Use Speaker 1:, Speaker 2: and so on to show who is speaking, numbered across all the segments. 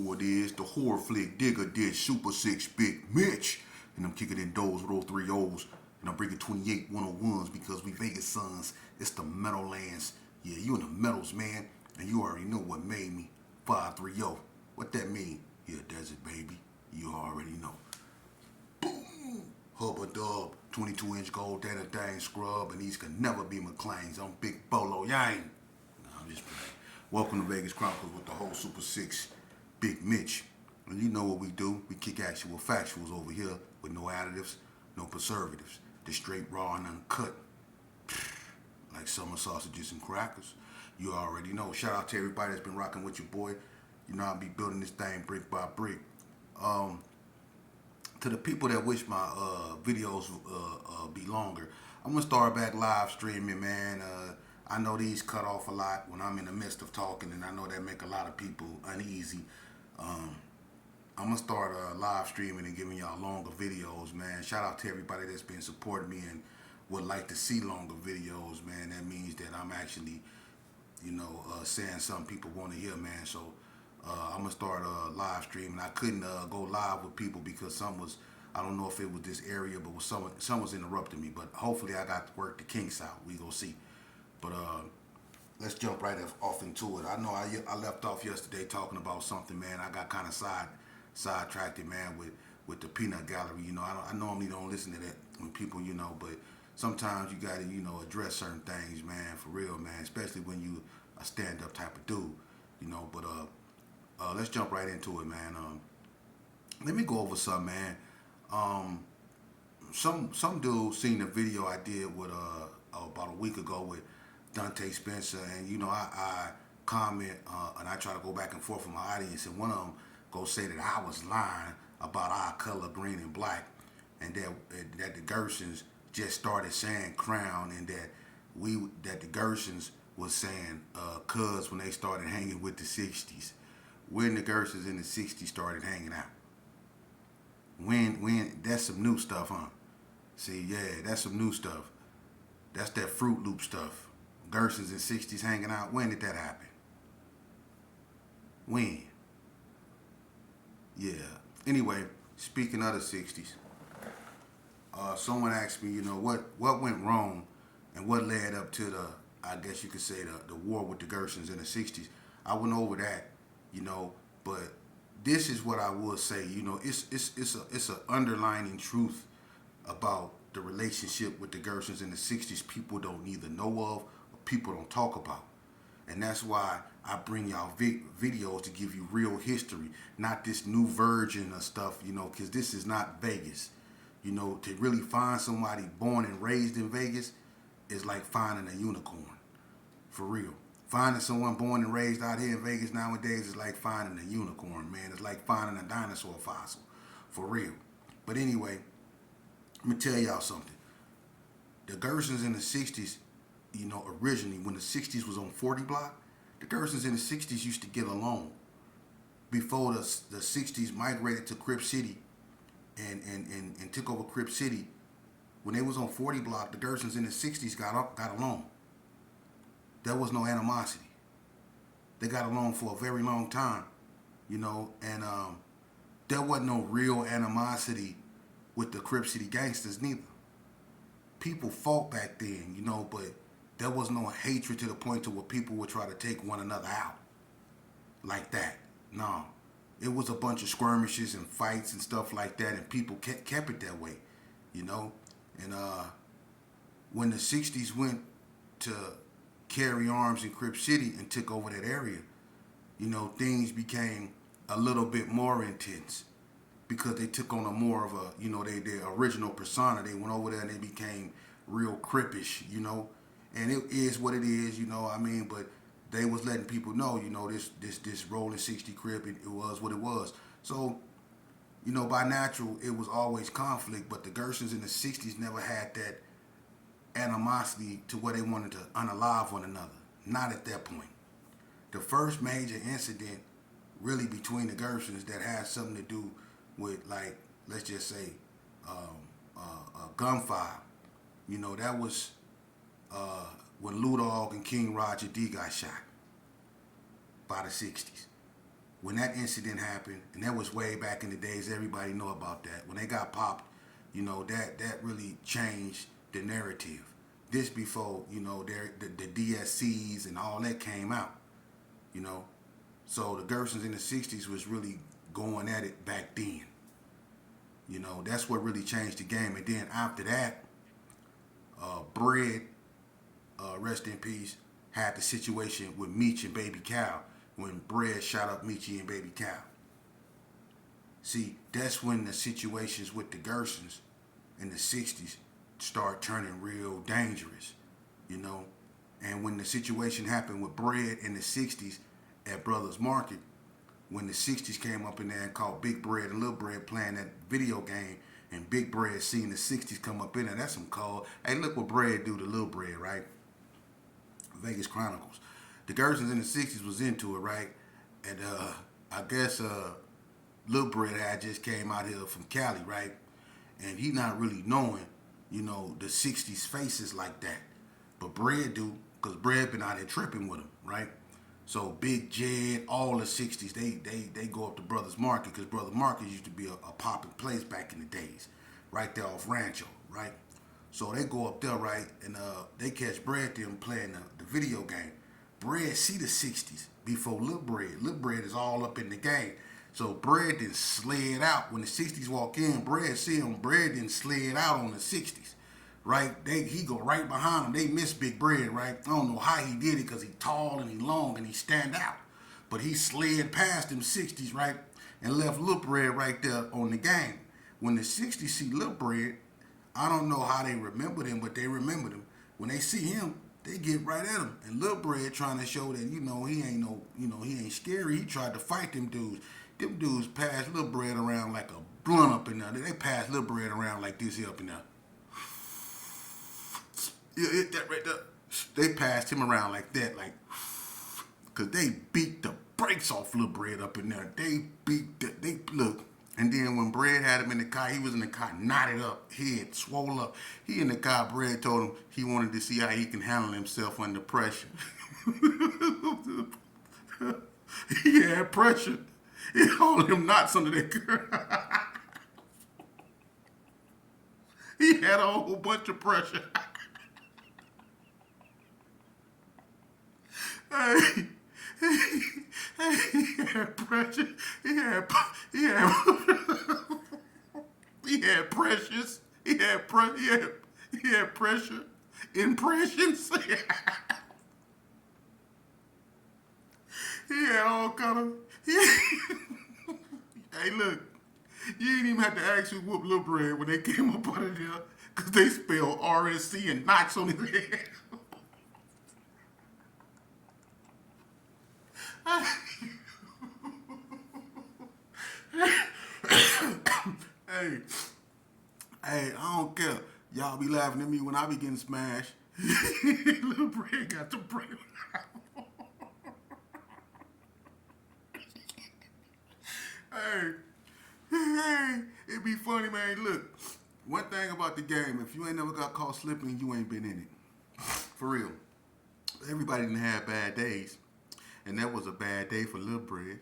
Speaker 1: who it is, the horror flick digger did Super 6 Big Mitch. And I'm kicking in those with those 3 O's. And I'm bringing 28 101s because we Vegas sons. It's the Meadowlands. Yeah, you in the metals, man. And you already know what made me 530. What that mean? Yeah, desert, baby. You already know. Boom! Hubba dub. 22-inch gold, that a dang scrub. And these can never be McLean's. I'm Big Bolo Yang. No, I'm just playing. Welcome to Vegas Chronicles with the whole Super 6 Big Mitch. And you know what we do. We kick actual factuals over here with no additives, no preservatives. The straight raw and uncut. Like summer sausages and crackers. You already know. Shout out to everybody that's been rocking with your boy. You know, I'll be building this thing brick by brick. To the people that wish my videos be longer, I'm going to start back live streaming, man. I know these cut off a lot when I'm in the midst of talking, and I know that make a lot of people uneasy. I'm going to start live streaming and giving y'all longer videos, man. Shout out to everybody that's been supporting me and would like to see longer videos, man. That means that I'm actually, saying something people want to hear, man. So I'm going to start live streaming. I couldn't go live with people because I don't know if it was this area, but some was interrupting me. But hopefully I got to work the kinks out. We gonna see. But let's jump right off into it. I know I left off yesterday talking about something, man. I got kind of sidetracked, man, with the peanut gallery. I normally don't listen to that when people, but sometimes you gotta, address certain things, man, for real, man, especially when you a stand-up type of dude, but let's jump right into it, man. Let me go over something, man. Some dude seen a video I did with about a week ago with Dante Spencer, and I comment and I try to go back and forth with my audience, and one of them go say that I was lying about our color, green and black, and that the Gersons just started saying crown, and that the Gersons was saying cuz when they started hanging with the 60s. When the Gersons in the 60s started hanging out. When that's some new stuff, huh? See, yeah, that's some new stuff. That's that Fruit Loop stuff. Gersons in 60s hanging out. When did that happen? When? Yeah. Anyway, speaking of the 60s, someone asked me, what went wrong and what led up to I guess you could say the war with the Gersons in the 60s. I went over that, but this is what I will say. It's an underlining truth about the relationship with the Gersons in the 60s people don't either know of or people don't talk about. And that's why I bring y'all videos to give you real history, not this new version of stuff, because this is not Vegas. To really find somebody born and raised in Vegas is like finding a unicorn, for real. Finding someone born and raised out here in Vegas nowadays is like finding a unicorn, man. It's like finding a dinosaur fossil, for real. But anyway, let me tell y'all something. The Gersons in the 60s, originally when the 60s was on 40 block, the Gersons in the 60s used to get along. Before the 60s migrated to Crip City and took over Crip City, when they was on 40 block, the Gersons in the 60s got along. There was no animosity. They got along for a very long time, and there wasn't no real animosity with the Crip City gangsters neither. People fought back then, but there was no hatred to the point to where people would try to take one another out like that. No. It was a bunch of skirmishes and fights and stuff like that, and people kept it that way, And when the 60s went to carry arms in Crip City and took over that area, things became a little bit more intense because they took on a more of a, their original persona. They went over there and they became real Crippish, and it is what it is, but they was letting people know, this Rollin 60 Crip, it was what it was. So, by natural, it was always conflict, but the Gersons in the 60s never had that animosity to where they wanted to unalive one another. Not at that point. The first major incident really between the Gersons that had something to do with, like, let's just say, gunfire, that was when Lou Dog and King Roger D got shot by the 60s. when that incident happened, and that was way back in the days, everybody know about that. When they got popped, that really changed the narrative. This before, the DSCs and all that came out, you know. So the Gersons in the 60s was really going at it back then. That's what really changed the game. And then after that, Bread, rest in peace, had the situation with Mitch and Baby Cow when Bread shot up Mitchie and Baby Cow. See, that's when the situations with the Gersons in the 60s start turning real dangerous, And when the situation happened with Bread in the 60s at Brothers Market, when the 60s came up in there and called Big Bread and Little Bread playing that video game, and Big Bread seeing the 60s come up in there, that's some cold. Hey, look what Bread do to Little Bread, right? Vegas Chronicles. The Gersons in the 60s was into it, right? And I guess Little Bread had just came out here from Cali, right? And he not really knowing, the 60s faces like that. But Bread do, because Bread been out here tripping with him, right? So Big Jed, all the 60s, they go up to Brothers Market, because Brothers Market used to be a popping place back in the days, right there off Rancho, right? So they go up there, right, and they catch Bread them playing the video game. Bread see the 60s before Lil Bread. Lil Bread is all up in the game. So Bread then slid out. When the 60s walk in, Bread see him. Bread then slid out on the 60s, right? He go right behind him. They miss Big Bread, right? I don't know how he did it, because he tall and he long and he stand out. But he slid past them 60s, right, and left Lil Bread right there on the game. When the 60s see Lil Bread, I don't know how they remembered him, but they remembered him. When they see him, they get right at him. And Lil Bread trying to show that, he ain't scary. He tried to fight them dudes. Them dudes passed Lil Bread around like a blunt up in there. They passed Lil Bread around like this here up in there. Yeah, hit that right there. They passed him around like that, because they beat the brakes off Lil Bread up in there. Look. And then when Bread had him in the car, he was in the car, knotted up, head swole up. He in the car, Bread told him he wanted to see how he can handle himself under pressure. He had pressure. He hauled him knots under that car. He had a whole bunch of pressure. Hey. He had pressure. He had precious. He had pressure. Impressions. He had all kind of. Hey, look. You ain't even have to ask who whooped Lil Bread when they came up out of there, because they spelled RSC and knots on his head. Hey, I don't care. Y'all be laughing at me when I be getting smashed. Lil Bread got the break. Hey, it be funny, man. Look, one thing about the game, if you ain't never got caught slipping, you ain't been in it. For real. Everybody didn't have bad days. And that was a bad day for Lil Bread.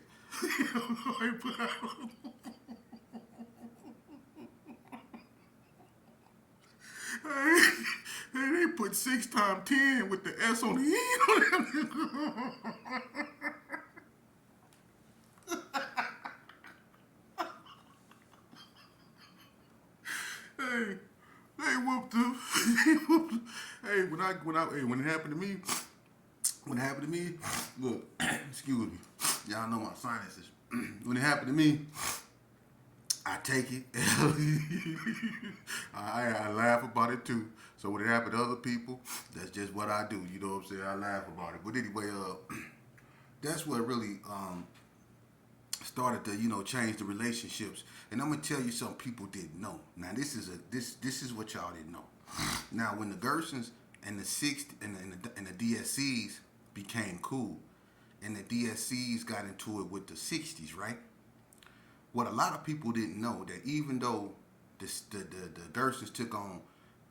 Speaker 1: Hey, they put 6 times 10 with the S on the end. Hey, they whooped him. Hey, when it happened to me, look, excuse me, y'all know my sinuses. When it happened to me, I take it. I laugh about it too. So when it happened to other people, that's just what I do. You know what I'm saying? I laugh about it. But anyway, that's what really started to change the relationships. And I'm gonna tell you something people didn't know. Now this is what y'all didn't know. Now when the Gersons and the and the DSCs became cool, and the DSCs got into it with the 60s, right? What a lot of people didn't know, that even though the Gersons took on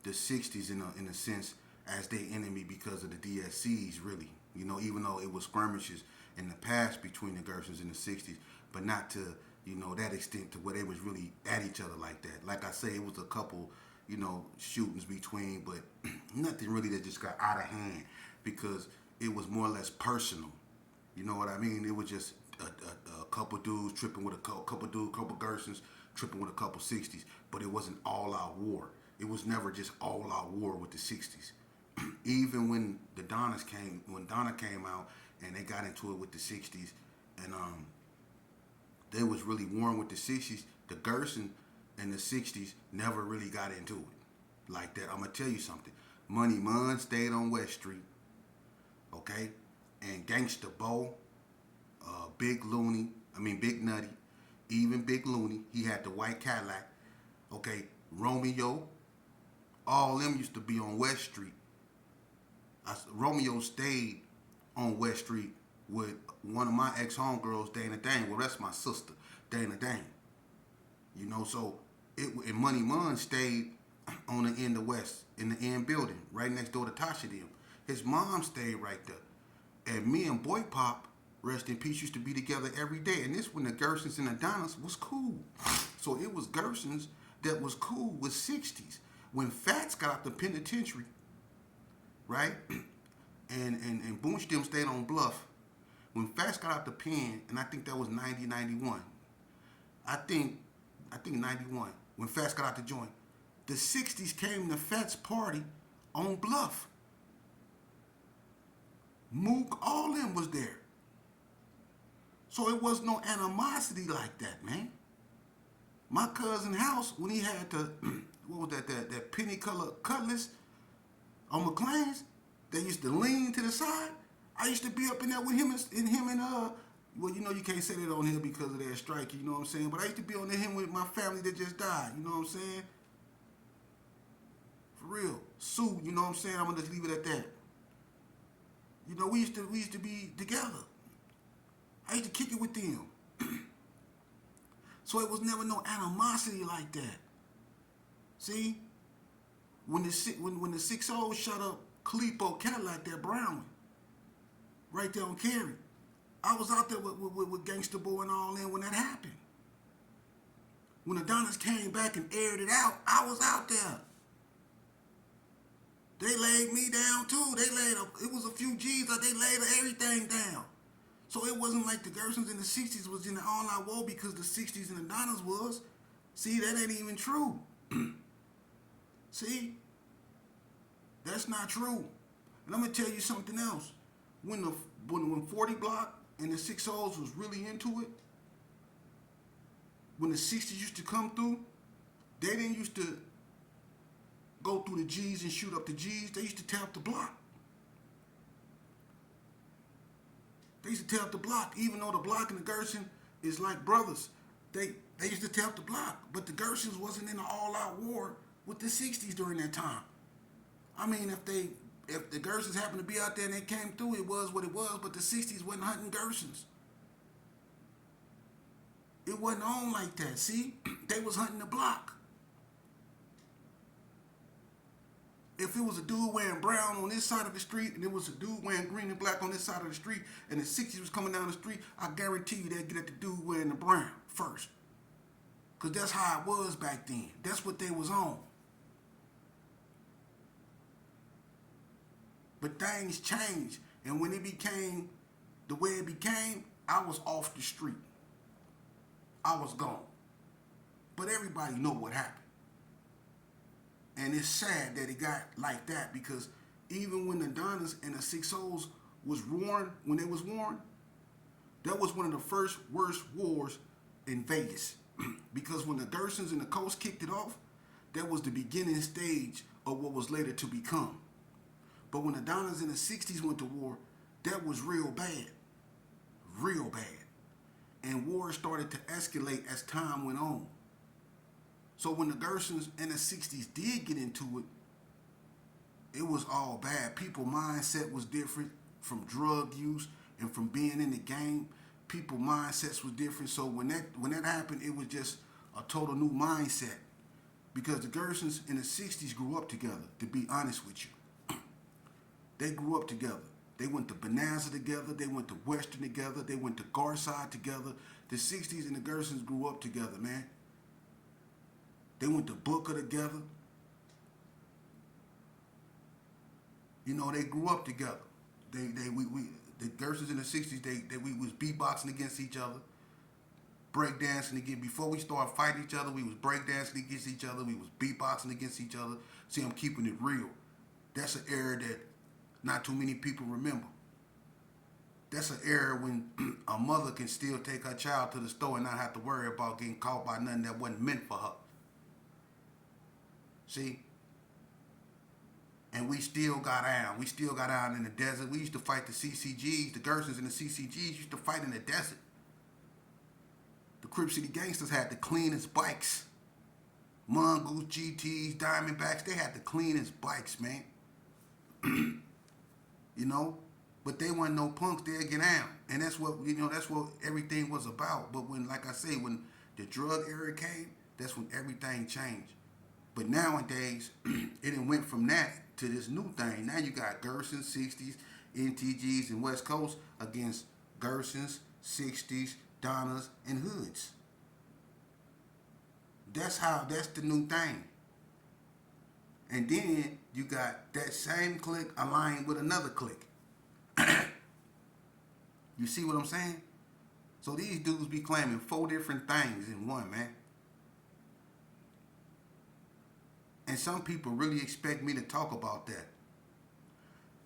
Speaker 1: the 60s in a sense as their enemy because of the DSCs, really, even though it was skirmishes in the past between the Gersons in the 60s, but not to, that extent to where they was really at each other like that. Like I say, it was a couple, shootings between, but nothing really that just got out of hand because it was more or less personal. You know what I mean? It was just a couple dudes tripping with a couple Gersons tripping with a couple 60s, but it wasn't all out war. It was never just all out war with the 60s. Even when Donna came out and they got into it with the 60s, and they was really warring with the 60s, the Gerson in the 60s never really got into it like that. I'm going to tell you something. Money Munn stayed on West Street, okay? And Gangsta Bo, Big Nutty, even Big Looney, he had the white Cadillac, okay? Romeo, all them used to be on West Street. Romeo stayed on West Street with one of my ex-homegirls, Dana Dane. Well, that's my sister, Dana Dane. So and Money Munn stayed on the end of West, in the end building, right next door to Tasha them. His mom stayed right there. And me and Boy Pop, rest in peace, used to be together every day. And this when the Gersons and the Donnas was cool. So it was Gersons that was cool with 60s. When Fats got out the penitentiary, right? And Boonch them stayed on Bluff. When Fats got out the pen, and I think that was 90, 91. I think 91. When Fats got out the joint, the 60s came to Fats' party on Bluff. Mook, all them was there. So it was no animosity like that, man. My cousin house, when he had the, what was that penny color cutlass on McLean's, they used to lean to the side. I used to be up in there with him and well, you can't say that on here because of that strike, you know what I'm saying? But I used to be on him with my family that just died, you know what I'm saying? For real. Sue, you know what I'm saying? I'm gonna just leave it at that. We used to be together. I used to kick it with them. So it was never no animosity like that. See? When the 6-0 shut up Calipo Cadillac, that brown one, right there on Cary, I was out there with Gangsta Boy and all in when that happened. When the Donnas came back and aired it out, I was out there. They laid me down too. It was a few G's, but they laid everything down. So it wasn't like the Gersons in the 60s was in the all-out war because the 60s and the Donnas was. See, that ain't even true. See? That's not true. And I'm going to tell you something else. When 40 Block and the 6-0s was really into it, when the 60s used to come through, they didn't used to go through the G's and shoot up the G's. They used to tap the block. They used to tap the block, even though the block and the Gerson is like brothers. They used to tap the block, but the Gersons wasn't in an all-out war with the 60s during that time. I mean, if the Gersons happened to be out there and they came through, it was what it was, but the 60s wasn't hunting Gersons. It wasn't on like that, see? They was hunting the block. If it was a dude wearing brown on this side of the street and it was a dude wearing green and black on this side of the street and the 60s was coming down the street, I guarantee you they'd get at the dude wearing the brown first. Because that's how it was back then. That's what they was on. But things changed. And when it became the way it became, I was off the street. I was gone. But everybody know what happened. And it's sad that it got like that because even when the Donnas and the 6-0s was warring, when they was warring, that was one of the first worst wars in Vegas. Because when the Gersons and the Coast kicked it off, that was the beginning stage of what was later to become. But when the Donnas in the 60s went to war, that was real bad. Real bad. And war started to escalate as time went on. So when the Gersons in the 60s did get into it, it was all bad. People's mindset was different from drug use and from being in the game. People's mindsets was different. So when that happened, it was just a total new mindset. Because the Gersons in the 60s grew up together, to be honest with you. They grew up together. They went to Bonanza together. They went to Western together. They went to Garside together. The 60s and the Gersons grew up together, man. They went to Booker together. You know, they grew up together. The Gersons in the 60s, we was beatboxing against each other, breakdancing again. Before we started fighting each other, we was breakdancing against each other. We was beatboxing against each other. See, I'm keeping it real. That's an era that not too many people remember. That's an era when a mother can still take her child to the store and not have to worry about getting caught by nothing that wasn't meant for her. See? And we still got out. We still got out in the desert. We used to fight the CCGs. The Gersons and the CCGs used to fight in the desert. The Crip City Gangsters had the cleanest bikes. Mongoose, GTs, Diamondbacks, they had the cleanest bikes, man. You know? But they weren't no punks. They'd get out. And that's what, you know, that's what everything was about. But when, like I say, when the drug era came, that's when everything changed. But nowadays, it went from that to this new thing. Now you got Gersons, 60s, NTGs, and West Coast against Gersons, 60s, Donnas, and Hoods. That's the new thing. And then you got that same clique aligned with another clique. You see what I'm saying? So these dudes be claiming 4 different things in one, man. And some people really expect me to talk about that.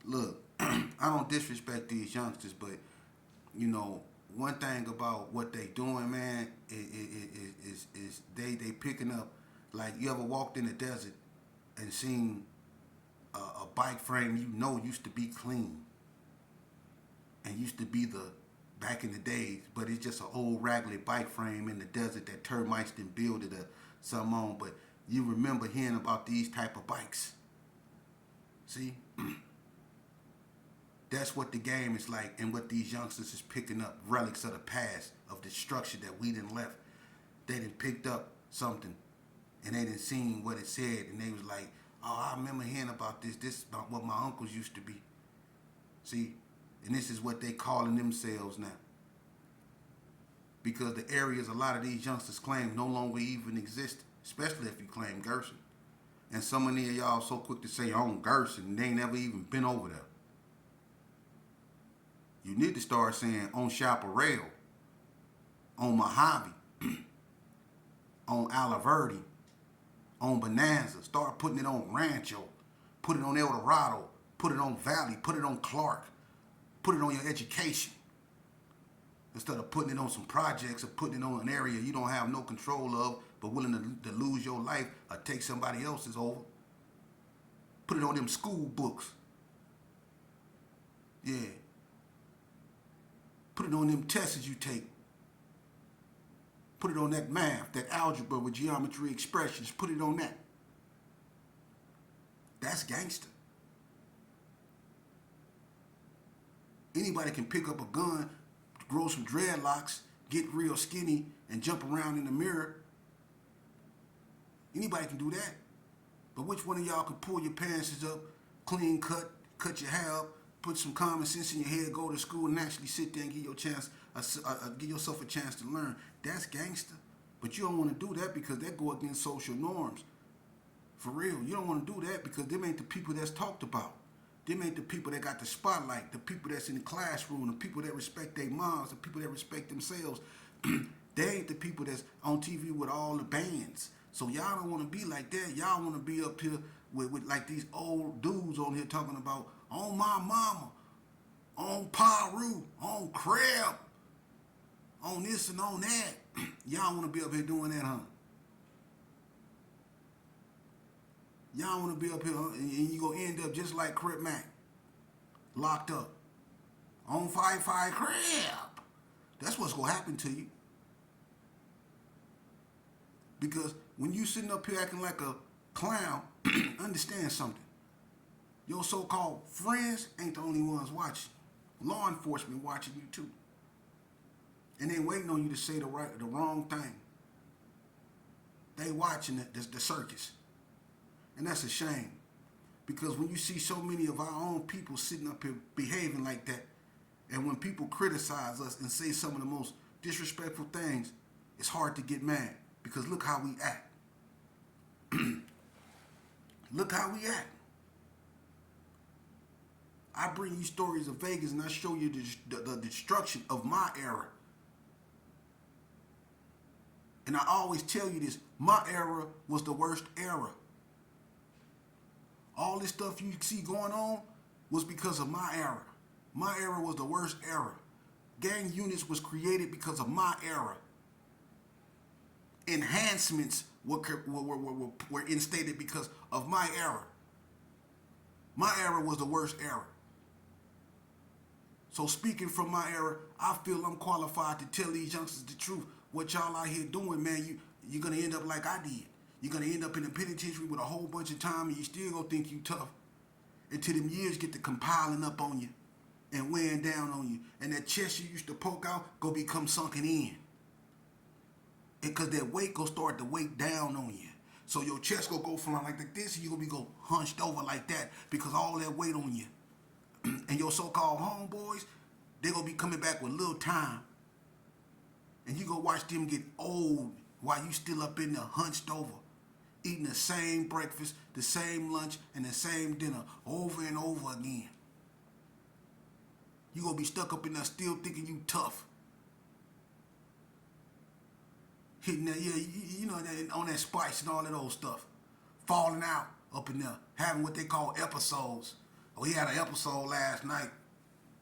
Speaker 1: Look, I don't disrespect these youngsters, but, you know, one thing about what they doing, man, is they picking up, like, you ever walked in the desert and seen a bike frame you know used to be clean and used to be the back in the days, but it's just an old raggedy bike frame in the desert that termites didn't build it or something on, but you remember hearing about these type of bikes. See? That's what the game is like and what these youngsters is picking up. Relics of the past, of destruction that we done left. They done picked up something and they done seen what it said and they was like, oh, I remember hearing about this. This is about what my uncles used to be. See? And this is what they calling themselves now. Because the areas a lot of these youngsters claim no longer even exist, especially if you claim Gerson. And some of y'all so quick to say on Gerson, and they ain't never even been over there. You need to start saying on Chaparral, on Mojave, on Alaverde, on Bonanza. Start putting it on Rancho, put it on El Dorado, put it on Valley, put it on Clark, put it on your education. Instead of putting it on some projects or putting it on an area you don't have no control of, but willing to lose your life or take somebody else's over. Put it on them school books. Yeah. Put it on them tests you take. Put it on that math, that algebra with geometry expressions. Put it on that. That's gangster. Anybody can pick up a gun, grow some dreadlocks, get real skinny, and jump around in the mirror. Anybody can do that. But which one of y'all can pull your pants up, clean cut, cut your hair up, put some common sense in your head, go to school, and actually sit there and give yourself a chance to learn? That's gangster. But you don't want to do that because that go against social norms. For real. You don't want to do that because them ain't the people that's talked about. Them ain't the people that got the spotlight, the people that's in the classroom, the people that respect their moms, the people that respect themselves. They ain't the people that's on TV with all the bands. So y'all don't want to be like that. Y'all want to be up here with like these old dudes on here talking about on my mama, on Paru, on Crab, on this and on that. Y'all want to be up here doing that, huh? Y'all want to be up here and you going to end up just like Crip Mac. Locked up. On Fight Crab. That's what's going to happen to you. Because when you sitting up here acting like a clown, understand something. Your so-called friends ain't the only ones watching. Law enforcement watching you too. And they waiting on you to say the wrong thing. They watching the circus. And that's a shame. Because when you see so many of our own people sitting up here behaving like that, and when people criticize us and say some of the most disrespectful things, it's hard to get mad. Because look how we act. Look how we act. I bring you stories of Vegas and I show you the destruction of my era. And I always tell you this, my era was the worst era. All this stuff you see going on was because of my era. My era was the worst era. Gang units was created because of my era. Enhancements were instated because of my era. My era was the worst era. So speaking from my era, I feel I'm qualified to tell these youngsters the truth. What y'all out here doing, man, you're going to end up like I did. You're going to end up in the penitentiary with a whole bunch of time and you still going to think you tough. Until them years get to compiling up on you and weighing down on you. And that chest you used to poke out go become sunken in. Because that weight go start to weight down on you. So your chest go from like this and you going to be go hunched over like that because all that weight on you. And your so-called homeboys, they going to be coming back with little time. And you go watch them get old while you still up in there hunched over. Eating the same breakfast, the same lunch, and the same dinner over and over again. You going to be stuck up in there still thinking you tough. Hitting that, you know, on that spice and all that old stuff. Falling out up in there. Having what they call episodes. Oh, he had an episode last night.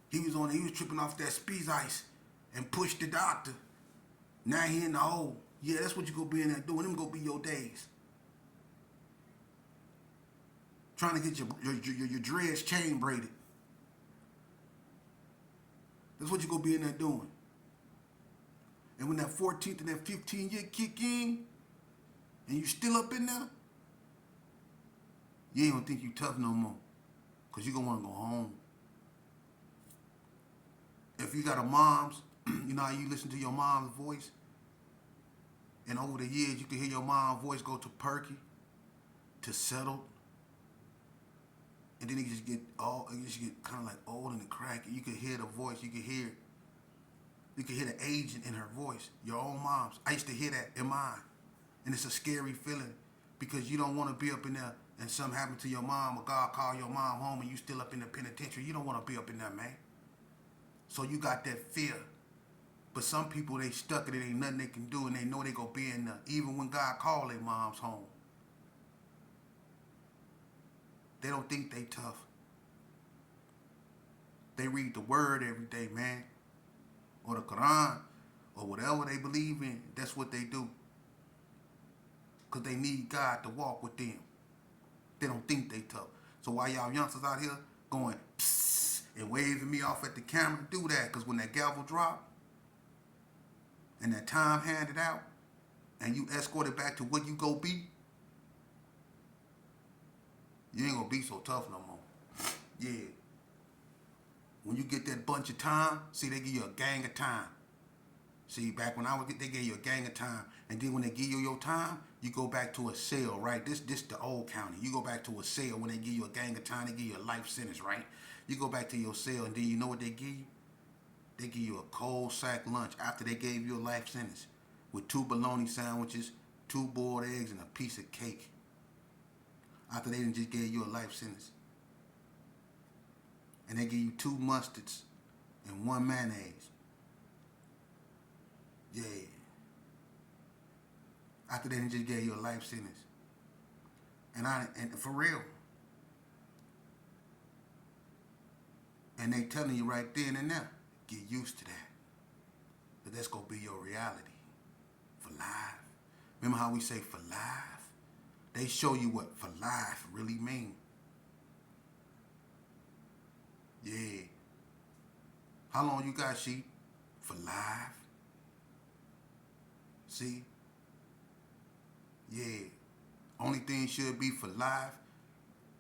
Speaker 1: He was tripping off that speed ice and pushed the doctor. Now he in the hole. Yeah, that's what you gonna be in there doing. Them gonna be your days. Trying to get your dreads chain braided. That's what you gonna be in there doing. And when that 14th and that 15th year kick in, and you still up in there, you ain't gonna think you tough no more. Because you gonna wanna go home. If you got a mom's, you know how you listen to your mom's voice? And over the years, you can hear your mom's voice go to perky, to settled. And then it just get kind of like old and cracky. You can hear the voice, you can hear the agent in her voice, your own mom's. I used to hear that in mine. And it's a scary feeling because you don't want to be up in there and something happened to your mom or God call your mom home and you still up in the penitentiary. You don't want to be up in there, man. So you got that fear. But some people, they stuck in it, ain't nothing they can do, and they know they gonna be in there, even when God call their moms home. They don't think they tough. They read the word every day, man. Or the Quran, or whatever they believe in. That's what they do. Because they need God to walk with them. They don't think they tough. So while y'all youngsters out here going psst and waving me off at the camera, do that. Because when that gavel drop, and that time handed out, and you escorted back to what you go be, you ain't gonna be so tough no more. Yeah. When you get that bunch of time, see, they give you a gang of time. See, back when they gave you a gang of time. And then when they give you your time, you go back to a cell, right? This the old county. You go back to a cell when they give you a gang of time, they give you a life sentence, right? You go back to your cell, and then you know what they give you? They give you a cold sack lunch after they gave you a life sentence with 2 bologna sandwiches, 2 boiled eggs, and a piece of cake. After they just gave you a life sentence. And they give you 2 mustards and 1 mayonnaise. Yeah. After they just gave you a life sentence. And for real. And they telling you right then and there. Get used to that. But that's going to be your reality. For life. Remember how we say for life? They show you what for life really mean. Yeah. How long you got, sheep? For life. See? Yeah. Only thing should be for life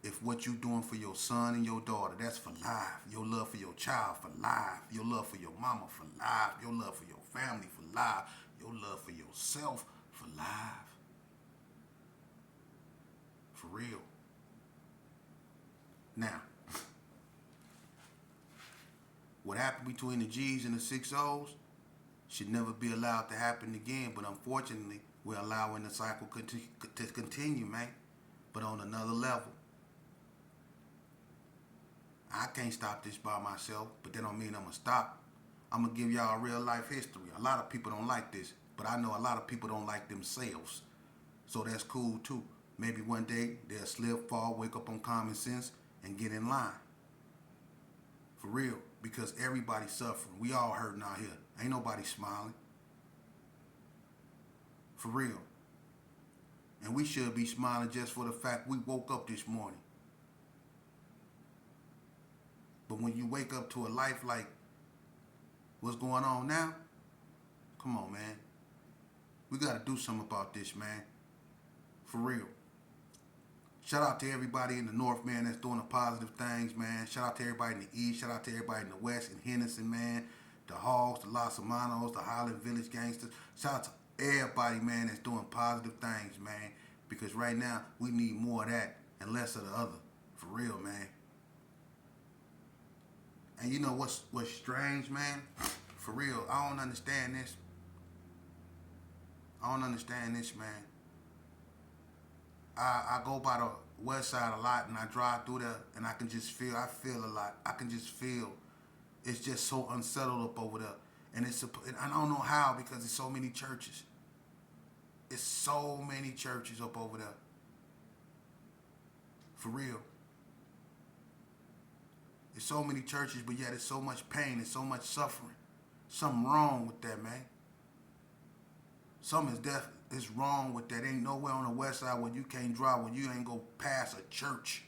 Speaker 1: if what you doing for your son and your daughter, that's for life. Your love for your child for life. Your love for your mama for life. Your love for your family for life. Your love for yourself for life. For real. Now, what happened between the G's and the 6 O's should never be allowed to happen again. But unfortunately, we're allowing the cycle to continue, man. But on another level. I can't stop this by myself, but that don't mean I'm going to stop. I'm going to give y'all a real life history. A lot of people don't like this, but I know a lot of people don't like themselves. So that's cool too. Maybe one day they'll slip, fall, wake up on common sense, and get in line. For real. Because everybody's suffering. We all hurting out here. Ain't nobody smiling. For real. And we should be smiling just for the fact we woke up this morning. But when you wake up to a life like what's going on now, come on, man. We got to do something about this, man. For real. Shout out to everybody in the North, man, that's doing the positive things, man. Shout out to everybody in the East. Shout out to everybody in the West, in Henderson, man. The Hogs, the Los Hermanos, the Highland Village Gangsters. Shout out to everybody, man, that's doing positive things, man. Because right now, we need more of that and less of the other. For real, man. And you know what's strange, man? For real, I don't understand this. I don't understand this, man. I go by the west side a lot, and I drive through there, and I can just feel, I feel a lot. I can just feel it's just so unsettled up over there. And I don't know how, because there's so many churches. It's so many churches up over there. For real. There's so many churches, but yet there's so much pain and so much suffering. Something wrong with that, man. Something is wrong with that. Ain't nowhere on the west side where you can't drive, when you ain't go past a church.